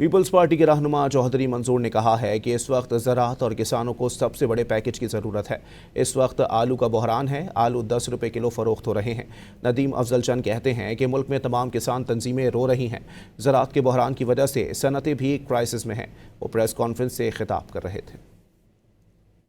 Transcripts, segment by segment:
Peoples party کے رہنما چودھری منظور نے کہا ہے کہ اس وقت زراعت اور کسانوں کو سب سے بڑے پیکج کی ضرورت ہے۔ اس وقت آلو کا بحران ہے، آلو 10 روپے کلو فروخت ہو رہے ہیں۔ ندیم افضل چند کہتے ہیں کہ ملک میں تمام کسان تنظیمیں رو رہی ہیں۔ زراعت کے بحران کی وجہ سے صنعتیں بھی کرائسس میں ہیں۔ وہ پریس کانفرنس سے خطاب کر رہے تھے۔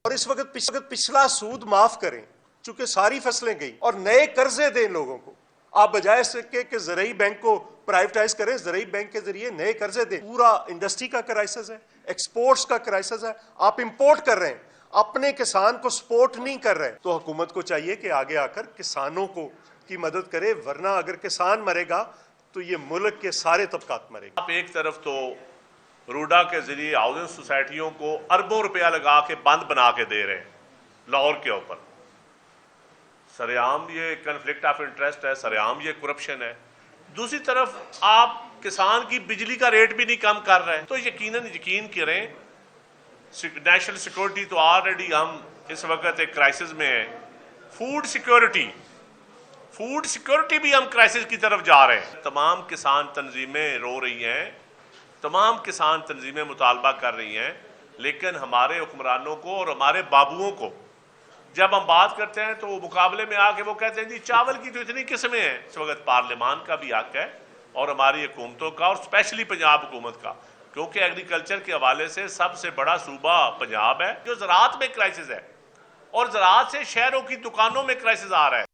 اور اس وقت پچھلا سود معاف کریں چونکہ ساری فصلیں گئی، اور نئے قرضے دیں لوگوں کو۔ آپ بجائے سکے کہ زرعی بینک کو پرائیویٹائز کریں، زرعی بینک کے ذریعے نئے قرضے دیں۔ پورا انڈسٹری کا کرائسس ہے، ایکسپورٹس کا کرائسس ہے، آپ امپورٹ کر رہے ہیں، اپنے کسان کو سپورٹ نہیں کر رہے۔ تو حکومت کو چاہیے کہ آگے آ کر کسانوں کی مدد کرے، ورنہ اگر کسان مرے گا تو یہ ملک کے سارے طبقات مرے گا۔ آپ ایک طرف تو روڈا کے ذریعے ہاؤسنگ سوسائٹیوں کو اربوں روپیہ لگا کے بند بنا کے دے رہے ہیں لاہور کے اوپر، سرعام یہ کنفلکٹ آف انٹرسٹ ہے، سرعام یہ کرپشن ہے۔ دوسری طرف آپ کسان کی بجلی کا ریٹ بھی نہیں کم کر رہے ہیں، تو یقین کریں نیشنل سیکورٹی تو آلریڈی ہم اس وقت ایک کرائسس میں ہیں، فوڈ سیکورٹی بھی ہم کرائسس کی طرف جا رہے ہیں۔ تمام کسان تنظیمیں رو رہی ہیں، تمام کسان تنظیمیں مطالبہ کر رہی ہیں، لیکن ہمارے حکمرانوں کو اور ہمارے بابوؤں کو جب ہم بات کرتے ہیں تو وہ مقابلے میں آ کے وہ کہتے ہیں جی چاول کی تو اتنی قسمیں ہیں۔ اس وقت پارلیمان کا بھی حق ہے اور ہماری حکومتوں کا، اور اسپیشلی پنجاب حکومت کا، کیونکہ ایگریکلچر کے حوالے سے سب سے بڑا صوبہ پنجاب ہے جو زراعت میں کرائسس ہے، اور زراعت سے شہروں کی دکانوں میں کرائسس آ رہا ہے۔